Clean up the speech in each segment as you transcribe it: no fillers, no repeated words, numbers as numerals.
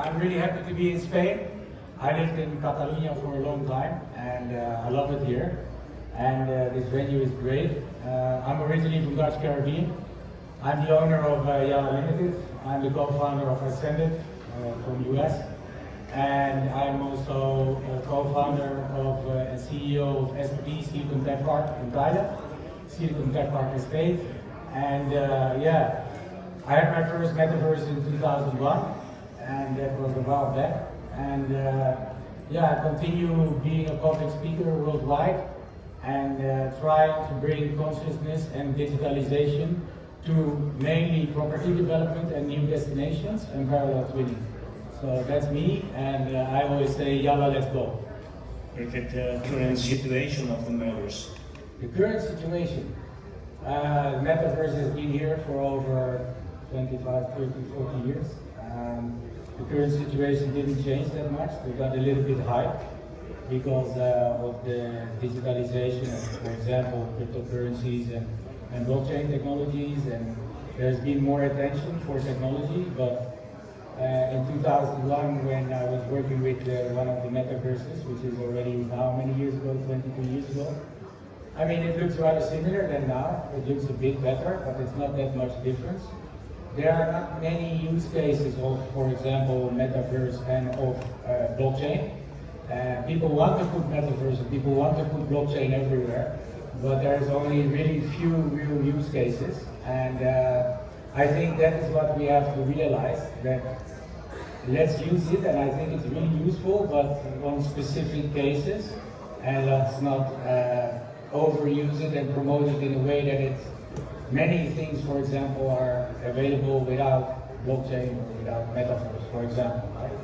I'm really happy to be in Spain. I lived in Catalonia for a long time and I love it here. And this venue is great. I'm originally from Dutch Caribbean. I'm the owner of Yalla Limited. I'm the co-founder of Ascended from the US. And I'm also a co-founder of and CEO of SP Silicon Tech Park in Thailand, Silicon Tech Park Estate. And yeah, I had my first metaverse in 2001, and that was a while back. And yeah, I continue being a public speaker worldwide and trying to bring consciousness and digitalization to mainly property development and new destinations and parallel twinning. So that's me, and I always say, Yalla, let's go. Perfect. Current situation of the metaverse. The current situation. Metaverse has been here for over 25, 30, 40 years. The current situation didn't change that much. We got a little bit hype because of the digitalization of, for example, cryptocurrencies and blockchain technologies, and there's been more attention for technology. But in 2001, when I was working with one of the metaverses, which is already how many years ago, 22 years ago, I mean, it looks rather similar than now. It looks a bit better, but it's not that much difference. There are not many use cases of, for example, metaverse and of blockchain. People want to put metaverse and people want to put blockchain everywhere, but there's only really few real use cases. And I think that is what we have to realize, that let's use it, and I think it's really useful, but on specific cases, and let's not overuse it and promote it in a way that it's many things, for example, are available without blockchain or without metaverse, for example. Right?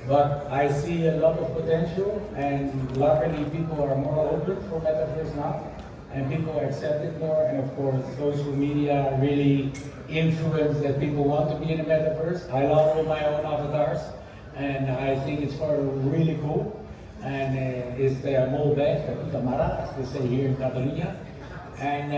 But I see a lot of potential, and luckily people are more open for metaverse now, and people accept it more, and of course social media really influence that people want to be in a metaverse. I love all my own avatars, and I think it's really cool. And it's molt bé, puta mare, as they say here in Catalonia. And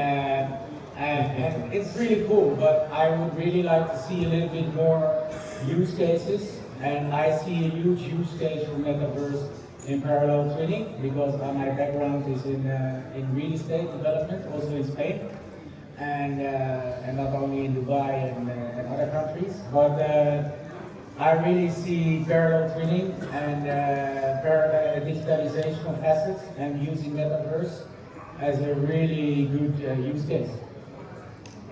it's really cool, but I would really like to see a little bit more use cases. And I see a huge use case for metaverse in parallel twinning, because my background is in real estate development, also in Spain, and not only in Dubai and other countries. But I really see parallel twinning and parallel digitalization of assets and using metaverse as a really good use case.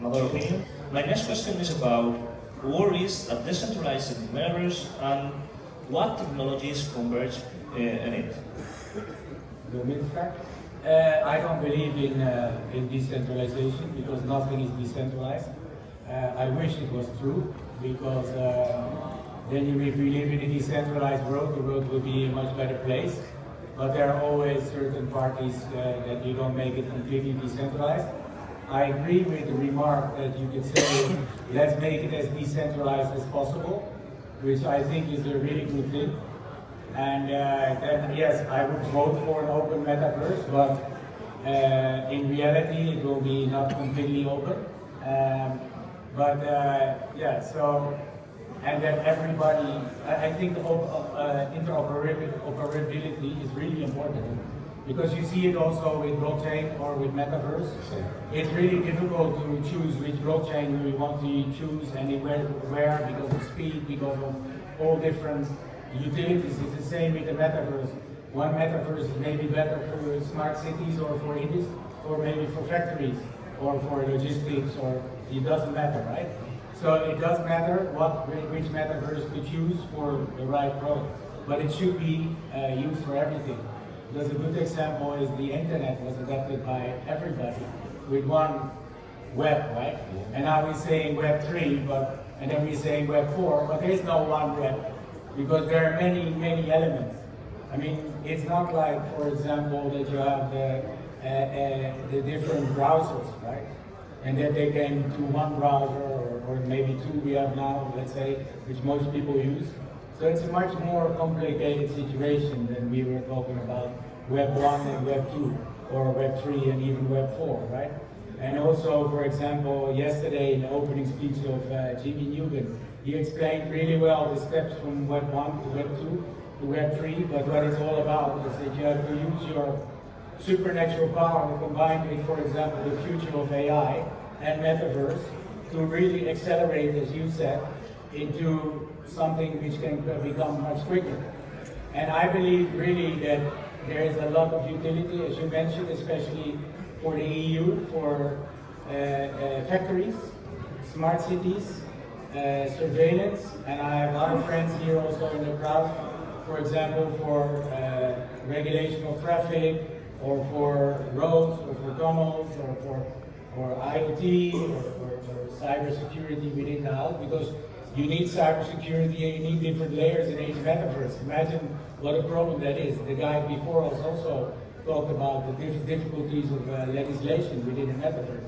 Another opinion? My next question is about worries that decentralized metaverse and what technologies converge in it. The mid-fact? I don't believe in decentralization, because nothing is decentralized. I wish it was true, because then if we live in a decentralized world, the world will be a much better place. But there are always certain parties that you don't make it completely decentralized. I agree with the remark that you could say, let's make it as decentralized as possible, which I think is a really good thing. And then, yes, I would vote for an open metaverse, but in reality it will be not completely open. Yeah, so, and that everybody, I think interoperability is really important, because you see it also with blockchain or with metaverse. It's really difficult to choose which blockchain we want to choose and where, because of speed, because of all different utilities. It's the same with the metaverse. One metaverse is maybe better for smart cities or for industry, or maybe for factories or for logistics, or it doesn't matter, right? So it does matter which metaverse to choose for the right product, but it should be used for everything. Because a good example is the internet was adopted by everybody with one web, right? And now we're saying Web 3, and then we're saying Web 4, but there is no one web, because there are many, many elements. I mean, it's not like, for example, that you have the different browsers, right? And that they came to one browser, or maybe two we have now, let's say, which most people use. So it's a much more complicated situation than we were talking about Web 1 and Web 2, or Web 3 and even Web 4, right? And also, for example, yesterday in the opening speech of Jimmy Newman, he explained really well the steps from Web 1 to Web 2 to Web 3, but what it's all about is that you have to use your supernatural power and combine with, for example, the future of AI and metaverse to really accelerate, as you said, into something which can become much quicker. And I believe really that there is a lot of utility, as you mentioned, especially for the EU, for factories, smart cities, surveillance, and I have other friends here also in the crowd, for example, for regulation of traffic, or for roads, or for tunnels, or for IoT, or cyber security within the house, because you need cybersecurity and you need different layers in each metaverse. Imagine what a problem that is. The guy before us also talked about the difficulties of legislation within the metaverse.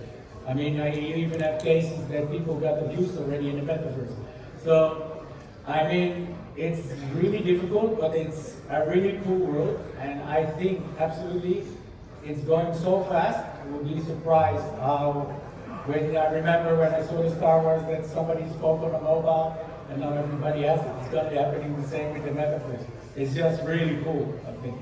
I mean, you even have cases that people got abused already in the metaverse. So, I mean, it's really difficult, but it's a really cool world, and I think absolutely it's going so fast. I will be surprised how. When I remember when I saw the Star Wars that somebody spoke on a mobile and now everybody has it. It's going to be happening the same with the metaverse. It's just really cool, I think.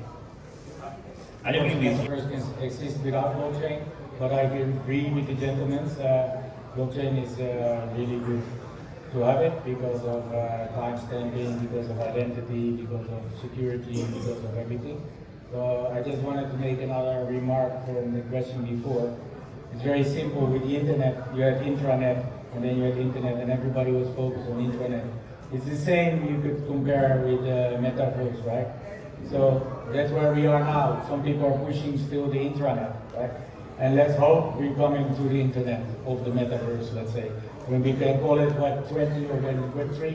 I agree with you. Metaverse can exist without blockchain, but I agree with the gentlemen. Blockchain is really good to have it because of timestamping, because of identity, because of security, because of everything. So I just wanted to make another remark from the question before. It's very simple with the internet. You had intranet and then you had internet and everybody was focused on intranet. It's the same you could compare with metaverse, right? So that's where we are now. Some people are pushing still the intranet, right? And let's hope we're coming to the internet of the metaverse, let's say. When we can call it Web 20 or Web 3,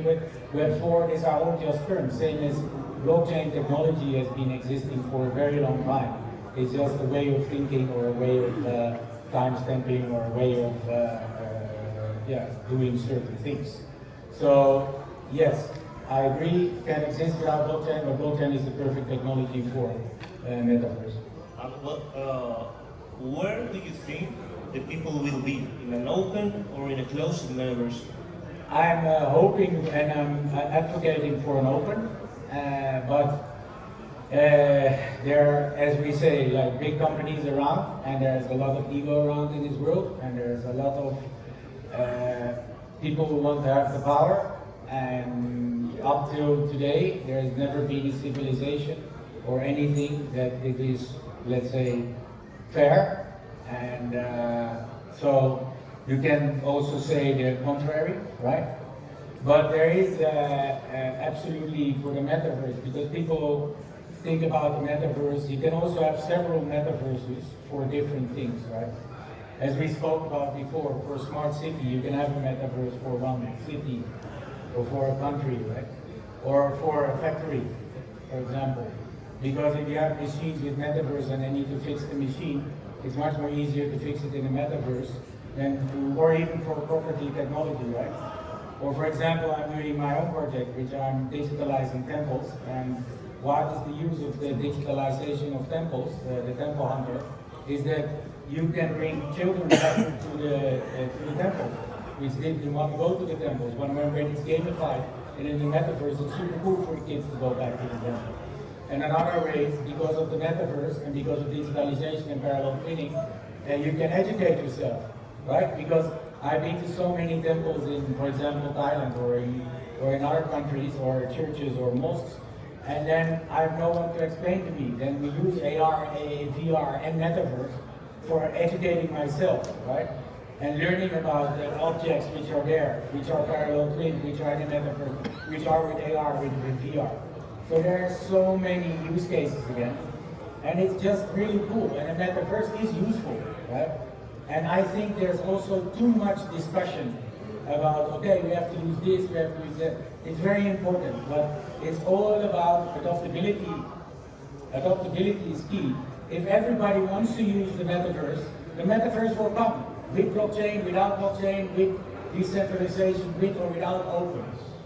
Web 4, these are all just terms. Same as blockchain technology has been existing for a very long time. It's just a way of thinking or a way of timestamping or a way of doing certain things. So yes, I agree, can exist without blockchain, but blockchain is the perfect technology for metaverse. Where do you think the people will be, in an open or in a closed metaverse? I'm hoping and I'm advocating for an open, but there are, as we say, like big companies around, and there's a lot of ego around in this world, and there's a lot of people who want to have the power, and up till today, there has never been a civilization or anything that it is, let's say, fair, and so you can also say the contrary, right? But there is absolutely for the metaverse, because people think about the metaverse, you can also have several metaverses for different things, right? As we spoke about before, for a smart city, you can have a metaverse for one city, or for a country, right? Or for a factory, for example. Because if you have machines with metaverse and they need to fix the machine, it's much more easier to fix it in the metaverse than to, or even for property technology, right? Or for example, I'm doing my own project, which I'm digitalizing temples, and what is the use of the digitalization of temples, the Temple Hunter, is that you can bring children back to the temple, which didn't want to go to the temples. When it's gamified and in the metaverse, it's super cool for kids to go back to the temple. And another way is because of the metaverse and because of digitalization and parallel twinning, you can educate yourself, right? Because I've been to so many temples in, for example, Thailand or in other countries or churches or mosques, and then I have no one to explain to me. Then we use AR, VR, and metaverse for educating myself, right? And learning about the objects which are there, which are parallel twins, which are in the metaverse, which are with AR, with VR. So there are so many use cases again, and it's just really cool. And the metaverse is useful, right? And I think there's also too much discussion about, okay, we have to use this, we have to use that. It's very important, but it's all about adaptability. Adaptability is key. If everybody wants to use the metaverse will come. With blockchain, without blockchain, with decentralization, with or without open,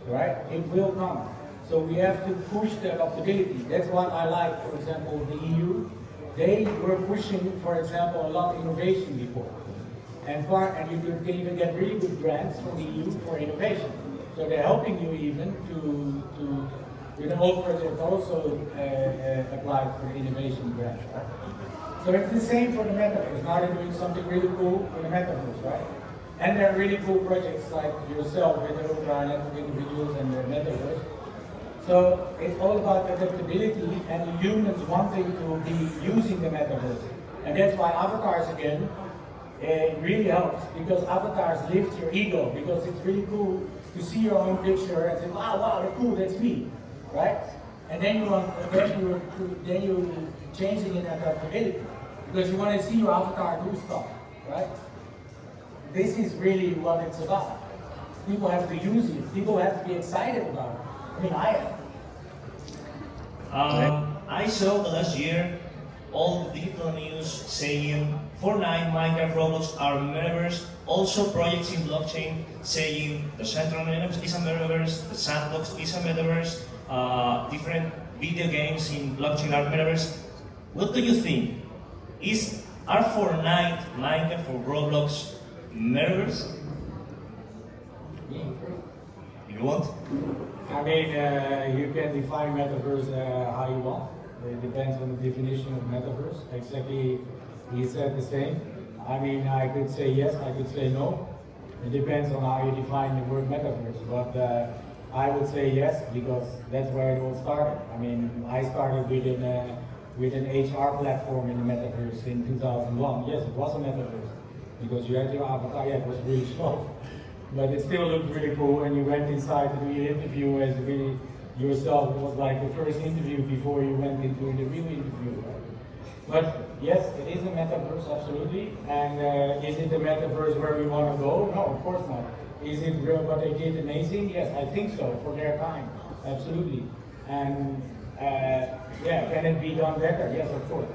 right? It will come. So we have to push the adaptability. That's what I like, for example, the EU. They were pushing, for example, a lot of innovation before. And you can even get really good grants from the EU for innovation. So they're helping you even to with the whole project also applied for the innovation grant. Right? So it's the same for the metaverse. Now they're doing something really cool for the metaverse, right? And there are really cool projects like yourself with the Ultra Network Individuals and the metaverse. So it's all about adaptability and the humans wanting to be using the metaverse. And that's why avatars again, it really helps because avatars lift your ego because it's really cool to see your own picture and say, wow, they're cool, that's me, right? And then you're changing in adaptability because you want to see your avatar do stuff, right? This is really what it's about. People have to use it. People have to be excited about it. I mean, I am. I saw the last year all the digital news saying Fortnite, Minecraft, Roblox are metaverse. Also projects in blockchain saying the Central Metaverse is a metaverse, the Sandbox is a metaverse, different video games in blockchain are metaverse. What do you think? Are Fortnite, Minecraft, or Roblox metaverse? You want? I mean, you can define metaverse how you want. It depends on the definition of metaverse. Exactly, he said the same. I mean, I could say yes, I could say no. It depends on how you define the word metaverse. But I would say yes because that's where it all started. I mean, I started with an HR platform in the metaverse in 2001. Yes, it was a metaverse because you had your avatar. Yeah, it was really slow. But it still looked really cool, and you went inside to do your interview as really yourself. It was like the first interview before you went into the real interview. Right? But yes, it is a metaverse, absolutely. And is it the metaverse where we want to go? No, of course not. Is it real what they did amazing? Yes, I think so, for their time, absolutely. And yeah, can it be done better? Yes, of course.